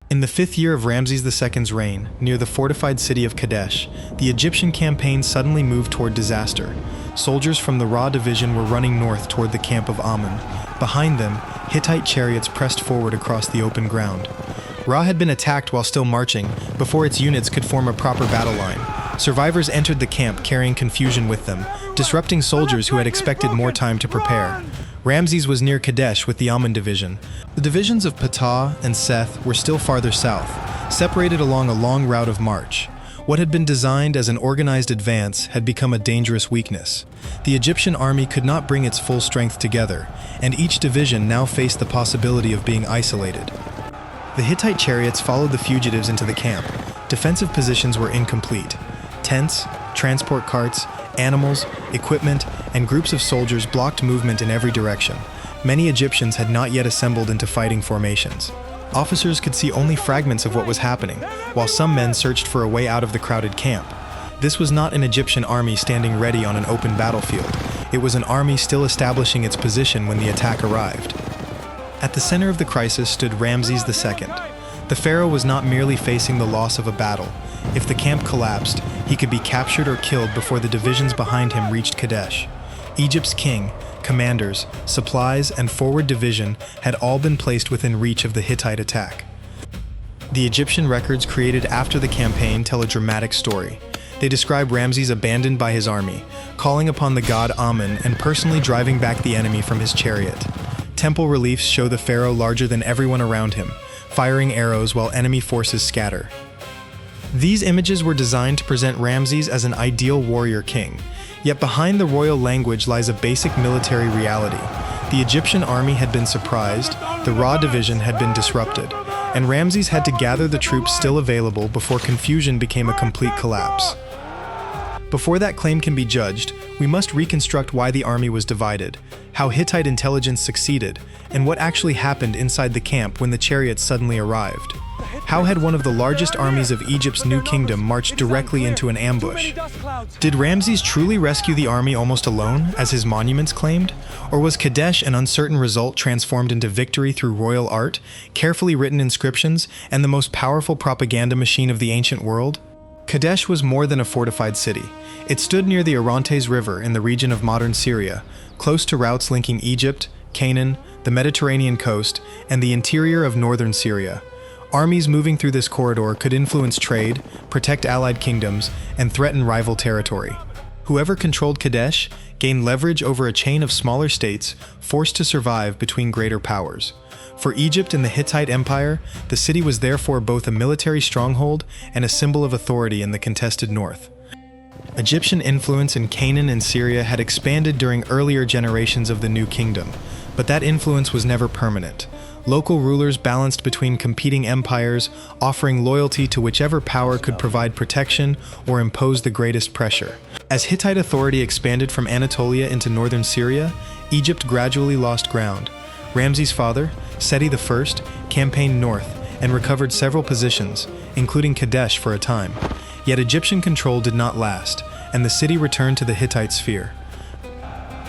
In the 5th year of Ramses II's reign, near the fortified city of Kadesh, the Egyptian campaign suddenly moved toward disaster. Soldiers from the Ra division were running north toward the camp of Amun. Behind them, Hittite chariots pressed forward across the open ground. Ra had been attacked while still marching, before its units could form a proper battle line. Survivors entered the camp carrying confusion with them, disrupting soldiers who had expected more time to prepare. Ramses was near Kadesh with the Amun division. The divisions of Ptah and Seth were still farther south, separated along a long route of march. What had been designed as an organized advance had become a dangerous weakness. The Egyptian army could not bring its full strength together, and each division now faced the possibility of being isolated. The Hittite chariots followed the fugitives into the camp. Defensive positions were incomplete. Tents, transport carts, animals, equipment, and groups of soldiers blocked movement in every direction. Many Egyptians had not yet assembled into fighting formations. Officers could see only fragments of what was happening, while some men searched for a way out of the crowded camp. This was not an Egyptian army standing ready on an open battlefield. It was an army still establishing its position when the attack arrived. At the center of the crisis stood Ramses II. The pharaoh was not merely facing the loss of a battle. If the camp collapsed, he could be captured or killed before the divisions behind him reached Kadesh. Egypt's king, commanders, supplies, and forward division had all been placed within reach of the Hittite attack. The Egyptian records created after the campaign tell a dramatic story. They describe Ramses abandoned by his army, calling upon the god Amun and personally driving back the enemy from his chariot. Temple reliefs show the pharaoh larger than everyone around him, firing arrows while enemy forces scatter. These images were designed to present Ramses as an ideal warrior king, yet behind the royal language lies a basic military reality. The Egyptian army had been surprised, the Ra division had been disrupted, and Ramses had to gather the troops still available before confusion became a complete collapse. Before that claim can be judged, we must reconstruct why the army was divided, how Hittite intelligence succeeded, and what actually happened inside the camp when the chariots suddenly arrived. How had one of the largest armies of Egypt's new kingdom marched directly into an ambush? Did Ramses truly rescue the army almost alone, as his monuments claimed? Or was Kadesh an uncertain result transformed into victory through royal art, carefully written inscriptions, and the most powerful propaganda machine of the ancient world? Kadesh was more than a fortified city. It stood near the Orontes River in the region of modern Syria, close to routes linking Egypt, Canaan, the Mediterranean coast, and the interior of northern Syria. Armies moving through this corridor could influence trade, protect allied kingdoms, and threaten rival territory. Whoever controlled Kadesh gained leverage over a chain of smaller states forced to survive between greater powers. For Egypt and the Hittite Empire, the city was therefore both a military stronghold and a symbol of authority in the contested north. Egyptian influence in Canaan and Syria had expanded during earlier generations of the new kingdom, but that influence was never permanent. Local rulers balanced between competing empires, offering loyalty to whichever power could provide protection or impose the greatest pressure. As Hittite authority expanded from Anatolia into northern Syria, Egypt gradually lost ground. Ramses' father, Seth I, campaigned north and recovered several positions, including Kadesh for a time. Yet Egyptian control did not last, and the city returned to the Hittite sphere.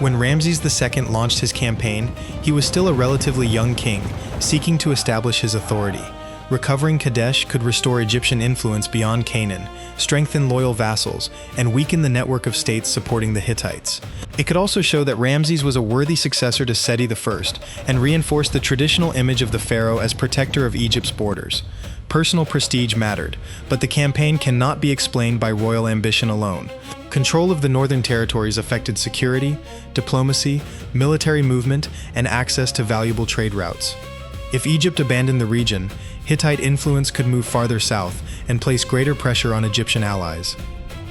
When Ramses II launched his campaign, he was still a relatively young king, seeking to establish his authority. Recovering Kadesh could restore Egyptian influence beyond Canaan, strengthen loyal vassals, and weaken the network of states supporting the Hittites. It could also show that Ramses was a worthy successor to Seth I and reinforce the traditional image of the pharaoh as protector of Egypt's borders. Personal prestige mattered, but the campaign cannot be explained by royal ambition alone. Control of the northern territories affected security, diplomacy, military movement, and access to valuable trade routes. If Egypt abandoned the region, Hittite influence could move farther south and place greater pressure on Egyptian allies.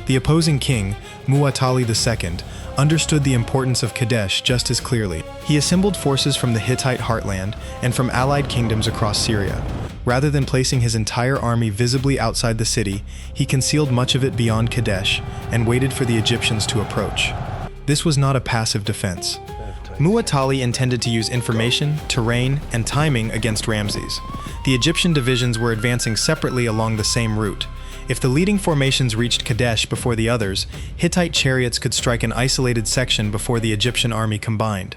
The opposing king, Muwatalli II, understood the importance of Kadesh just as clearly. He assembled forces from the Hittite heartland and from allied kingdoms across Syria. Rather than placing his entire army visibly outside the city, he concealed much of it beyond Kadesh and waited for the Egyptians to approach. This was not a passive defense. Muwatalli intended to use information, terrain, and timing against Ramses. The Egyptian divisions were advancing separately along the same route. If the leading formations reached Kadesh before the others, Hittite chariots could strike an isolated section before the Egyptian army combined.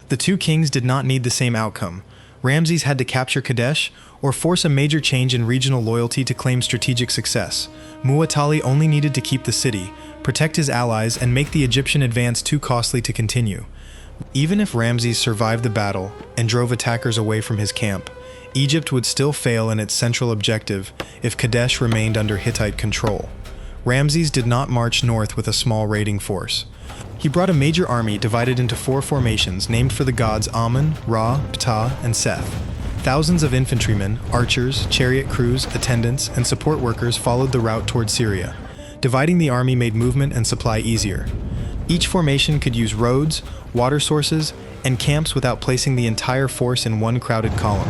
The two kings did not need the same outcome. Ramesses had to capture Kadesh or force a major change in regional loyalty to claim strategic success. Muwatalli only needed to keep the city, protect his allies, and make the Egyptian advance too costly to continue. Even if Ramesses survived the battle and drove attackers away from his camp, Egypt would still fail in its central objective if Kadesh remained under Hittite control. Ramesses did not march north with a small raiding force. He brought a major army divided into 4 formations named for the gods Amun, Ra, Ptah, and Seth. Thousands of infantrymen, archers, chariot crews, attendants, and support workers followed the route toward Syria. Dividing the army made movement and supply easier. Each formation could use roads, water sources, and camps without placing the entire force in one crowded column.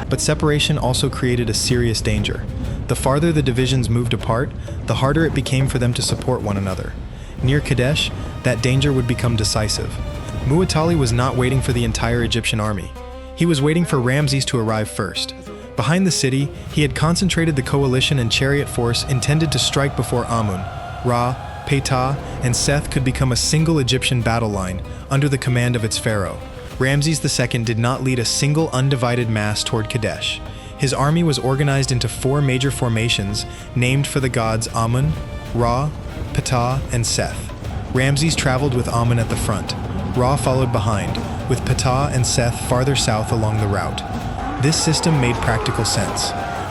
But separation also created a serious danger. The farther the divisions moved apart, the harder it became for them to support one another. Near Kadesh, that danger would become decisive. Muwatalli was not waiting for the entire Egyptian army. He was waiting for Ramesses to arrive first. Behind the city, he had concentrated the coalition and chariot force intended to strike before Amun, Ra, Ptah, and Seth could become a single Egyptian battle line under the command of its pharaoh. Ramesses II did not lead a single undivided mass toward Kadesh. His army was organized into 4 major formations named for the gods Amun, Ra, Ptah, and Seth. Ramesses traveled with Amun at the front. Ra followed behind, with Ptah and Seth farther south along the route. This system made practical sense.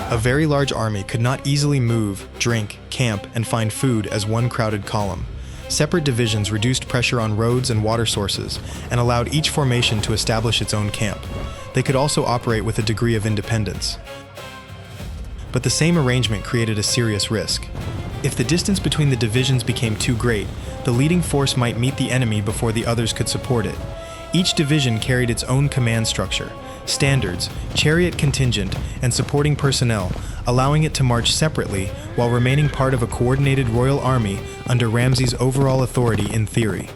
A very large army could not easily move, drink, camp, and find food as one crowded column. Separate divisions reduced pressure on roads and water sources and allowed each formation to establish its own camp. They could also operate with a degree of independence. But the same arrangement created a serious risk. If the distance between the divisions became too great, the leading force might meet the enemy before the others could support it. Each division carried its own command structure, standards, chariot contingent, and supporting personnel, allowing it to march separately while remaining part of a coordinated royal army under Ramses' overall authority in theory.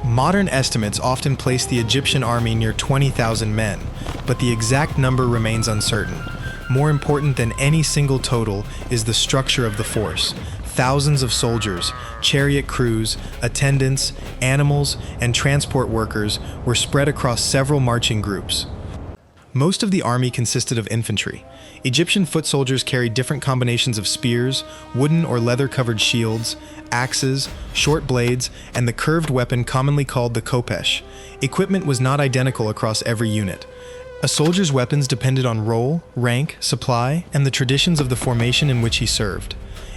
Modern estimates often place the Egyptian army near 20,000 men, but the exact number remains uncertain. More important than any single total is the structure of the force. Thousands of soldiers, chariot crews, attendants, animals, and transport workers were spread across several marching groups. Most of the army consisted of infantry. Egyptian foot soldiers carried different combinations of spears, wooden or leather-covered shields, axes, short blades, and the curved weapon commonly called the khopesh. Equipment was not identical across every unit. A soldier's weapons depended on role, rank, supply, and the traditions of the formation in which he served.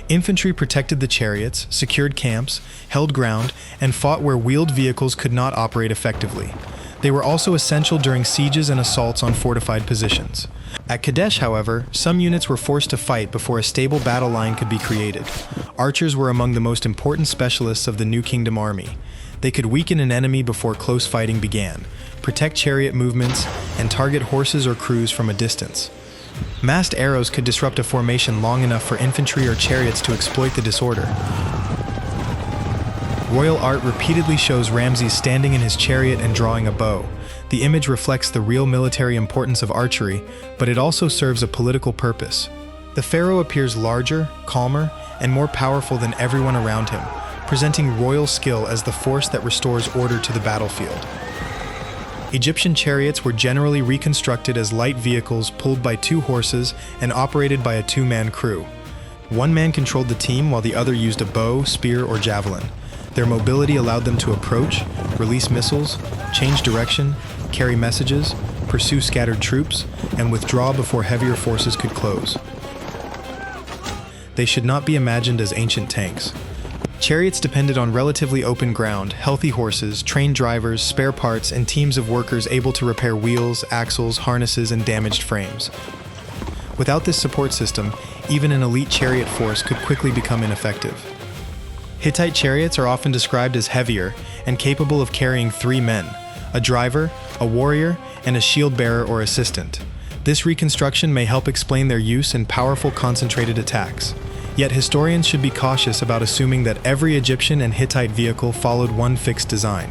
Infantry protected the chariots, secured camps, held ground, and fought where wheeled vehicles could not operate effectively. They were also essential during sieges and assaults on fortified positions. At Kadesh, however, some units were forced to fight before a stable battle line could be created. Archers were among the most important specialists of the New Kingdom army. They could weaken an enemy before close fighting began, protect chariot movements, and target horses or crews from a distance. Massed arrows could disrupt a formation long enough for infantry or chariots to exploit the disorder. Royal art repeatedly shows Ramesses standing in his chariot and drawing a bow. The image reflects the real military importance of archery, but it also serves a political purpose. The pharaoh appears larger, calmer, and more powerful than everyone around him, presenting royal skill as the force that restores order to the battlefield. Egyptian chariots were generally reconstructed as light vehicles pulled by 2 horses and operated by a 2-man crew. One man controlled the team while the other used a bow, spear, or javelin. Their mobility allowed them to approach, release missiles, change direction, carry messages, pursue scattered troops, and withdraw before heavier forces could close. They should not be imagined as ancient tanks. Chariots depended on relatively open ground, healthy horses, trained drivers, spare parts, and teams of workers able to repair wheels, axles, harnesses, and damaged frames. Without this support system, even an elite chariot force could quickly become ineffective. Hittite chariots are often described as heavier and capable of carrying 3 men, a driver, a warrior, and a shield bearer or assistant. This reconstruction may help explain their use in powerful concentrated attacks. Yet historians should be cautious about assuming that every Egyptian and Hittite vehicle followed one fixed design.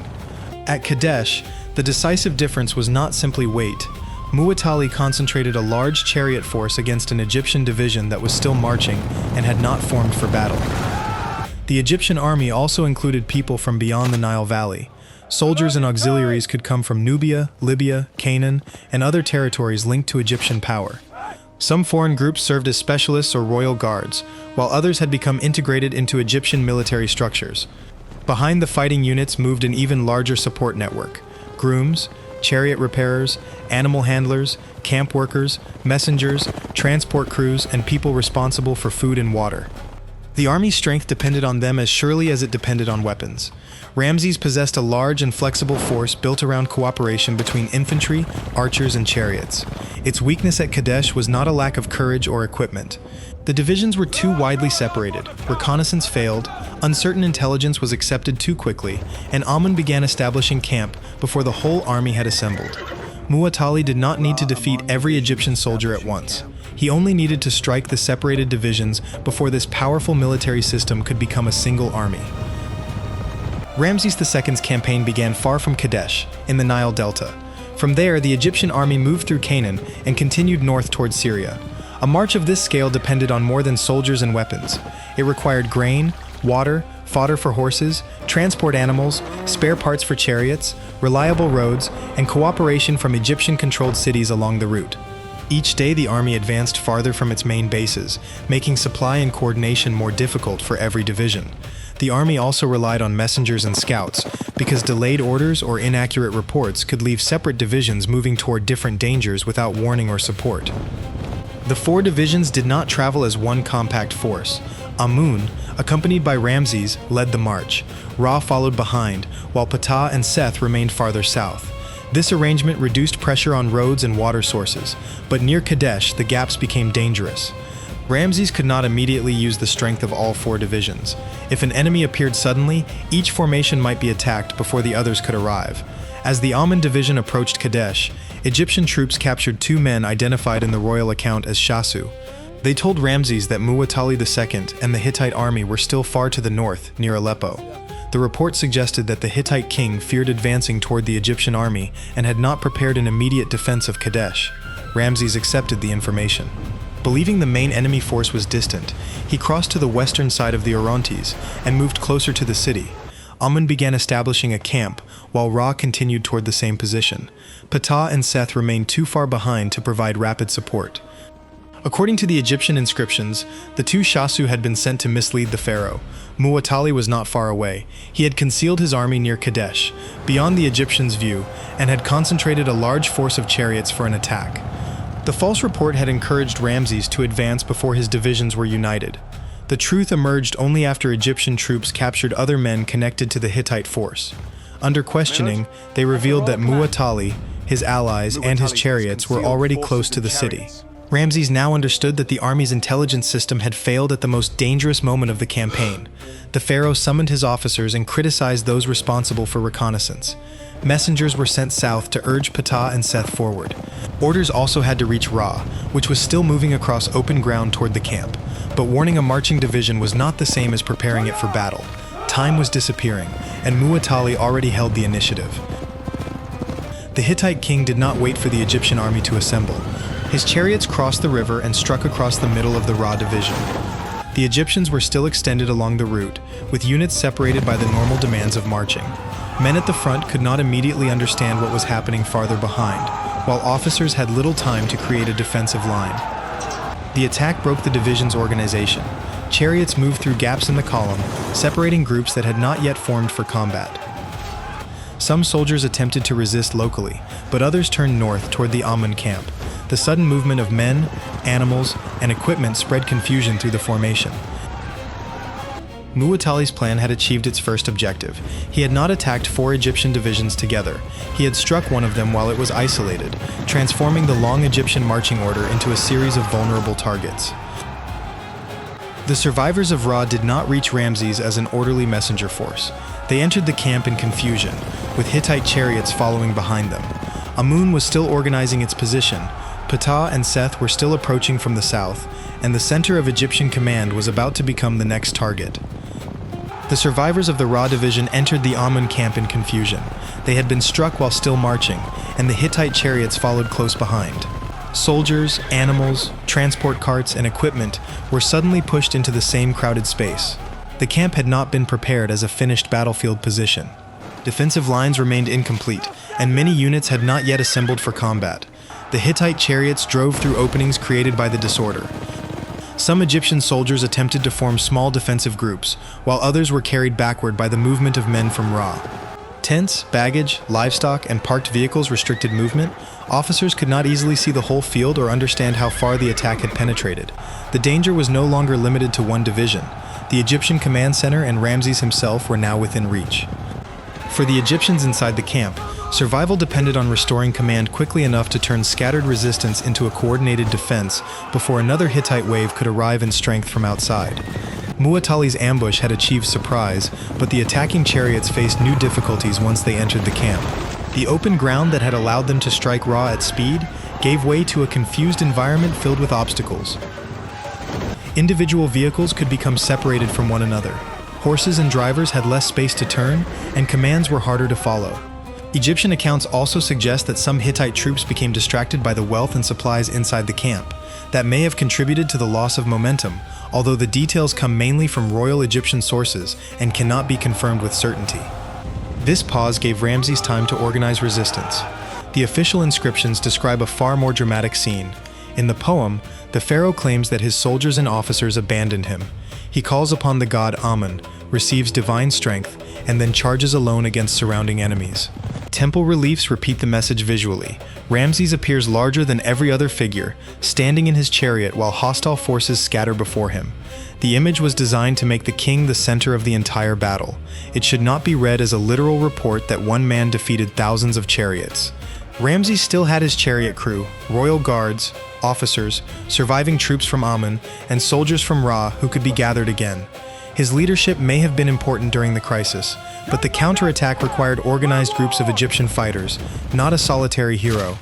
At Kadesh, the decisive difference was not simply weight. Muwatalli concentrated a large chariot force against an Egyptian division that was still marching and had not formed for battle. The Egyptian army also included people from beyond the Nile Valley. Soldiers and auxiliaries could come from Nubia, Libya, Canaan, and other territories linked to Egyptian power. Some foreign groups served as specialists or royal guards, while others had become integrated into Egyptian military structures. Behind the fighting units moved an even larger support network: grooms, chariot repairers, animal handlers, camp workers, messengers, transport crews, and people responsible for food and water. The army's strength depended on them as surely as it depended on weapons. Ramesses possessed a large and flexible force built around cooperation between infantry, archers, and chariots. Its weakness at Kadesh was not a lack of courage or equipment. The divisions were too widely separated, reconnaissance failed, uncertain intelligence was accepted too quickly, and Amun began establishing camp before the whole army had assembled. Muwatalli did not need to defeat every Egyptian soldier at once. He only needed to strike the separated divisions before this powerful military system could become a single army. Ramesses II's campaign began far from Kadesh, in the Nile Delta. From there, the Egyptian army moved through Canaan and continued north toward Syria. A march of this scale depended on more than soldiers and weapons. It required grain, water, fodder for horses, transport animals, spare parts for chariots, reliable roads, and cooperation from Egyptian-controlled cities along the route. Each day, the army advanced farther from its main bases, making supply and coordination more difficult for every division. The army also relied on messengers and scouts, because delayed orders or inaccurate reports could leave separate divisions moving toward different dangers without warning or support. The four divisions did not travel as one compact force. Amun, accompanied by Ramesses, led the march. Ra followed behind, while Ptah and Seth remained farther south. This arrangement reduced pressure on roads and water sources, but near Kadesh, the gaps became dangerous. Ramesses could not immediately use the strength of all four divisions. If an enemy appeared suddenly, each formation might be attacked before the others could arrive. As the Amun division approached Kadesh, Egyptian troops captured two men identified in the royal account as Shasu. They told Ramesses that Muwatalli II and the Hittite army were still far to the north, near Aleppo. The report suggested that the Hittite king feared advancing toward the Egyptian army and had not prepared an immediate defense of Kadesh. Ramesses accepted the information. Believing the main enemy force was distant, he crossed to the western side of the Orontes and moved closer to the city. Amun began establishing a camp, while Ra continued toward the same position. Ptah and Seth remained too far behind to provide rapid support. According to the Egyptian inscriptions, the two Shasu had been sent to mislead the pharaoh. Muwatalli was not far away. He had concealed his army near Kadesh, beyond the Egyptians' view, and had concentrated a large force of chariots for an attack. The false report had encouraged Ramesses to advance before his divisions were united. The truth emerged only after Egyptian troops captured other men connected to the Hittite force. Under questioning, they revealed that Muwatalli, his allies, and his chariots were already close to the city. Ramesses now understood that the army's intelligence system had failed at the most dangerous moment of the campaign. The pharaoh summoned his officers and criticized those responsible for reconnaissance. Messengers were sent south to urge Ptah and Seth forward. Orders also had to reach Ra, which was still moving across open ground toward the camp. But warning a marching division was not the same as preparing it for battle. Time was disappearing, and Muwatalli already held the initiative. The Hittite king did not wait for the Egyptian army to assemble. His chariots crossed the river and struck across the middle of the Ra division. The Egyptians were still extended along the route, with units separated by the normal demands of marching. Men at the front could not immediately understand what was happening farther behind, while officers had little time to create a defensive line. The attack broke the division's organization. Chariots moved through gaps in the column, separating groups that had not yet formed for combat. Some soldiers attempted to resist locally, but others turned north toward the Amun camp. The sudden movement of men, animals, and equipment spread confusion through the formation. Muwatalli's plan had achieved its first objective. He had not attacked four Egyptian divisions together. He had struck one of them while it was isolated, transforming the long Egyptian marching order into a series of vulnerable targets. The survivors of Ra did not reach Ramesses as an orderly messenger force. They entered the camp in confusion, with Hittite chariots following behind them. Amun was still organizing its position. Ptah and Seth were still approaching from the south, and the center of Egyptian command was about to become the next target. The survivors of the Ra division entered the Amun camp in confusion. They had been struck while still marching, and the Hittite chariots followed close behind. Soldiers, animals, transport carts, and equipment were suddenly pushed into the same crowded space. The camp had not been prepared as a finished battlefield position. Defensive lines remained incomplete, and many units had not yet assembled for combat. The Hittite chariots drove through openings created by the disorder. Some Egyptian soldiers attempted to form small defensive groups, while others were carried backward by the movement of men from Ra. Tents, baggage, livestock, and parked vehicles restricted movement. Officers could not easily see the whole field or understand how far the attack had penetrated. The danger was no longer limited to one division. The Egyptian command center and Ramesses himself were now within reach. For the Egyptians inside the camp, survival depended on restoring command quickly enough to turn scattered resistance into a coordinated defense before another Hittite wave could arrive in strength from outside. Muwatalli's ambush had achieved surprise, but the attacking chariots faced new difficulties once they entered the camp. The open ground that had allowed them to strike Ra at speed gave way to a confused environment filled with obstacles. Individual vehicles could become separated from one another. Horses and drivers had less space to turn, and commands were harder to follow. Egyptian accounts also suggest that some Hittite troops became distracted by the wealth and supplies inside the camp. That may have contributed to the loss of momentum, although the details come mainly from royal Egyptian sources and cannot be confirmed with certainty. This pause gave Ramesses time to organize resistance. The official inscriptions describe a far more dramatic scene. In the poem, the pharaoh claims that his soldiers and officers abandoned him. He calls upon the god Amun, receives divine strength, and then charges alone against surrounding enemies. Temple reliefs repeat the message visually. Ramesses appears larger than every other figure, standing in his chariot while hostile forces scatter before him. The image was designed to make the king the center of the entire battle. It should not be read as a literal report that one man defeated thousands of chariots. Ramesses still had his chariot crew, royal guards, officers, surviving troops from Amun, and soldiers from Ra who could be gathered again. His leadership may have been important during the crisis, but the counterattack required organized groups of Egyptian fighters, not a solitary hero.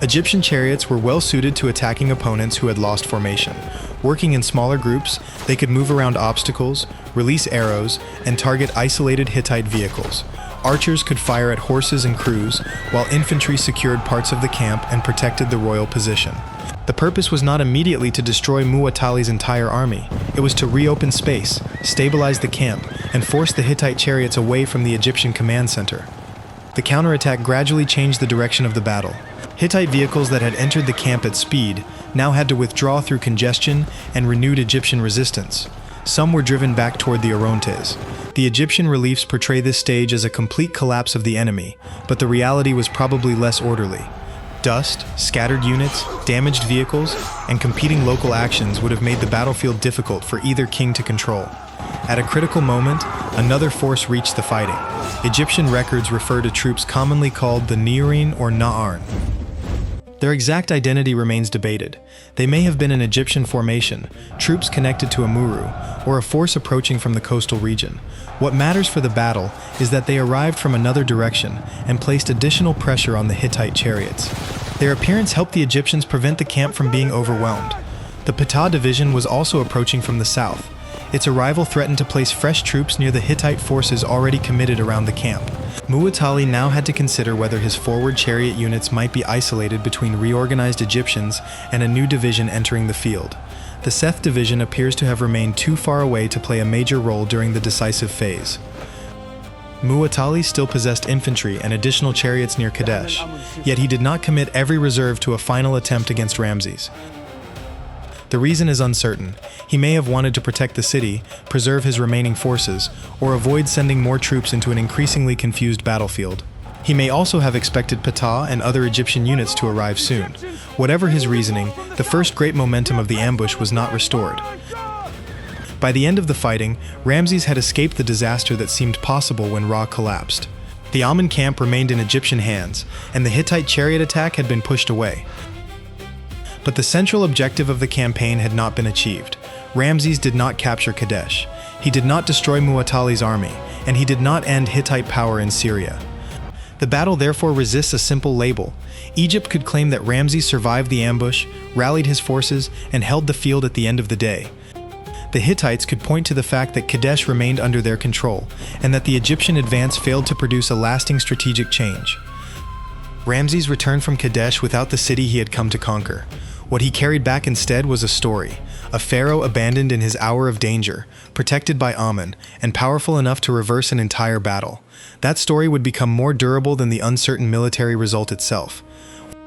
Egyptian chariots were well suited to attacking opponents who had lost formation. Working in smaller groups, they could move around obstacles, release arrows, and target isolated Hittite vehicles. Archers could fire at horses and crews, while infantry secured parts of the camp and protected the royal position. The purpose was not immediately to destroy Muwatalli's entire army. It was to reopen space, stabilize the camp, and force the Hittite chariots away from the Egyptian command center. The counterattack gradually changed the direction of the battle. Hittite vehicles that had entered the camp at speed now had to withdraw through congestion and renewed Egyptian resistance. Some were driven back toward the Orontes. The Egyptian reliefs portray this stage as a complete collapse of the enemy, but the reality was probably less orderly. Dust, scattered units, damaged vehicles, and competing local actions would have made the battlefield difficult for either king to control. At a critical moment, another force reached the fighting. Egyptian records refer to troops commonly called the Nearin or Na'arn. Their exact identity remains debated. They may have been an Egyptian formation, troops connected to Amuru, or a force approaching from the coastal region. What matters for the battle is that they arrived from another direction and placed additional pressure on the Hittite chariots. Their appearance helped the Egyptians prevent the camp from being overwhelmed. The Ptah division was also approaching from the south. Its arrival threatened to place fresh troops near the Hittite forces already committed around the camp. Muwatalli now had to consider whether his forward chariot units might be isolated between reorganized Egyptians and a new division entering the field. The Seth division appears to have remained too far away to play a major role during the decisive phase. Muwatalli still possessed infantry and additional chariots near Kadesh, yet he did not commit every reserve to a final attempt against Ramesses. The reason is uncertain. He may have wanted to protect the city, preserve his remaining forces, or avoid sending more troops into an increasingly confused battlefield. He may also have expected Ptah and other Egyptian units to arrive soon. Whatever his reasoning, the first great momentum of the ambush was not restored. By the end of the fighting, Ramesses had escaped the disaster that seemed possible when Ra collapsed. The Amun camp remained in Egyptian hands, and the Hittite chariot attack had been pushed away. But the central objective of the campaign had not been achieved. Ramesses did not capture Kadesh. He did not destroy Muwatalli's army, and he did not end Hittite power in Syria. The battle therefore resists a simple label. Egypt could claim that Ramesses survived the ambush, rallied his forces, and held the field at the end of the day. The Hittites could point to the fact that Kadesh remained under their control, and that the Egyptian advance failed to produce a lasting strategic change. Ramesses returned from Kadesh without the city he had come to conquer. What he carried back instead was a story, a pharaoh abandoned in his hour of danger, protected by Amun, and powerful enough to reverse an entire battle. That story would become more durable than the uncertain military result itself.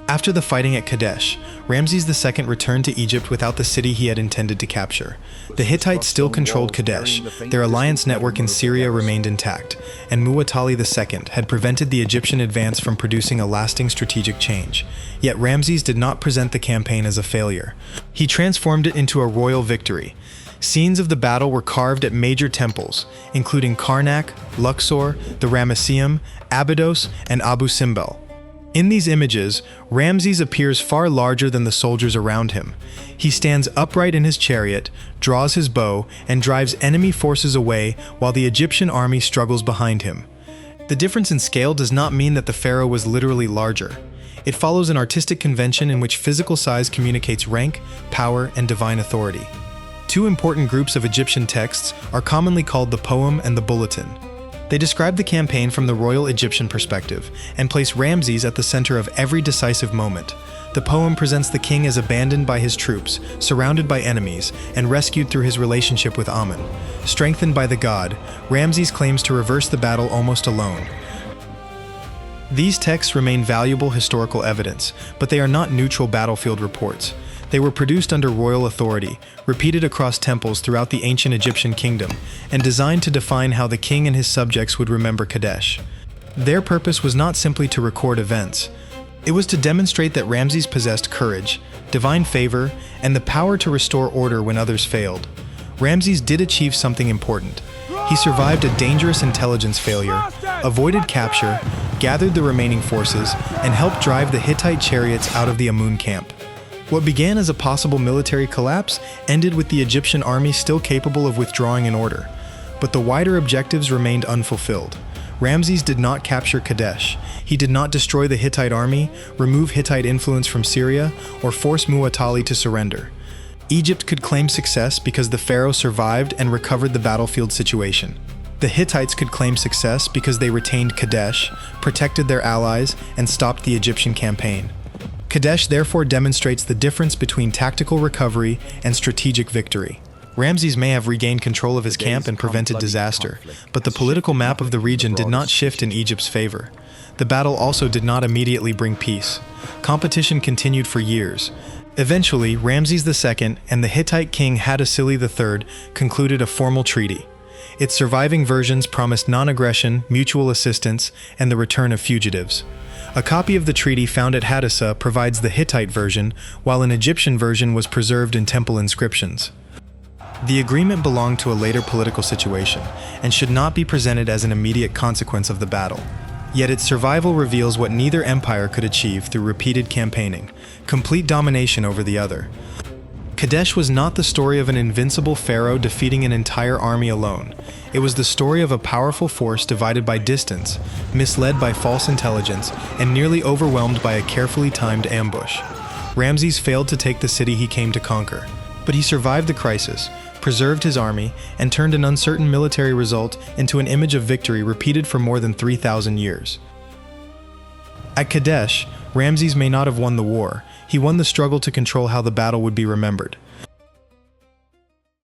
After the fighting at Kadesh, Ramesses II returned to Egypt without the city he had intended to capture. The Hittites still controlled Kadesh, their alliance network in Syria remained intact, and Muwatalli II had prevented the Egyptian advance from producing a lasting strategic change. Yet Ramesses did not present the campaign as a failure. He transformed it into a royal victory. Scenes of the battle were carved at major temples, including Karnak, Luxor, the Ramesseum, Abydos, and Abu Simbel. In these images, Ramesses appears far larger than the soldiers around him. He stands upright in his chariot, draws his bow, and drives enemy forces away while the Egyptian army struggles behind him. The difference in scale does not mean that the pharaoh was literally larger. It follows an artistic convention in which physical size communicates rank, power, and divine authority. Two important groups of Egyptian texts are commonly called the poem and the bulletin. They describe the campaign from the royal Egyptian perspective and place Ramesses at the center of every decisive moment. The poem presents the king as abandoned by his troops, surrounded by enemies, and rescued through his relationship with Amun. Strengthened by the god, Ramesses claims to reverse the battle almost alone. These texts remain valuable historical evidence, but they are not neutral battlefield reports. They were produced under royal authority, repeated across temples throughout the ancient Egyptian kingdom, and designed to define how the king and his subjects would remember Kadesh. Their purpose was not simply to record events. It was to demonstrate that Ramesses possessed courage, divine favor, and the power to restore order when others failed. Ramesses did achieve something important. He survived a dangerous intelligence failure, avoided capture, gathered the remaining forces, and helped drive the Hittite chariots out of the Amun camp. What began as a possible military collapse ended with the Egyptian army still capable of withdrawing in order. But the wider objectives remained unfulfilled. Ramesses did not capture Kadesh. He did not destroy the Hittite army, remove Hittite influence from Syria, or force Muwatalli to surrender. Egypt could claim success because the pharaoh survived and recovered the battlefield situation. The Hittites could claim success because they retained Kadesh, protected their allies, and stopped the Egyptian campaign. Kadesh therefore demonstrates the difference between tactical recovery and strategic victory. Ramesses may have regained control of his camp and prevented disaster, but the political map of the region did not shift in Egypt's favor. The battle also did not immediately bring peace. Competition continued for years. Eventually, Ramesses II and the Hittite king Muwatalli III concluded a formal treaty. Its surviving versions promised non-aggression, mutual assistance, and the return of fugitives. A copy of the treaty found at Hadassa provides the Hittite version, while an Egyptian version was preserved in temple inscriptions. The agreement belonged to a later political situation, and should not be presented as an immediate consequence of the battle. Yet its survival reveals what neither empire could achieve through repeated campaigning: complete domination over the other. Kadesh was not the story of an invincible pharaoh defeating an entire army alone. It was the story of a powerful force divided by distance, misled by false intelligence, and nearly overwhelmed by a carefully timed ambush. Ramesses failed to take the city he came to conquer, but he survived the crisis, preserved his army, and turned an uncertain military result into an image of victory repeated for more than 3,000 years. At Kadesh, Ramesses may not have won the war. He won the struggle to control how the battle would be remembered.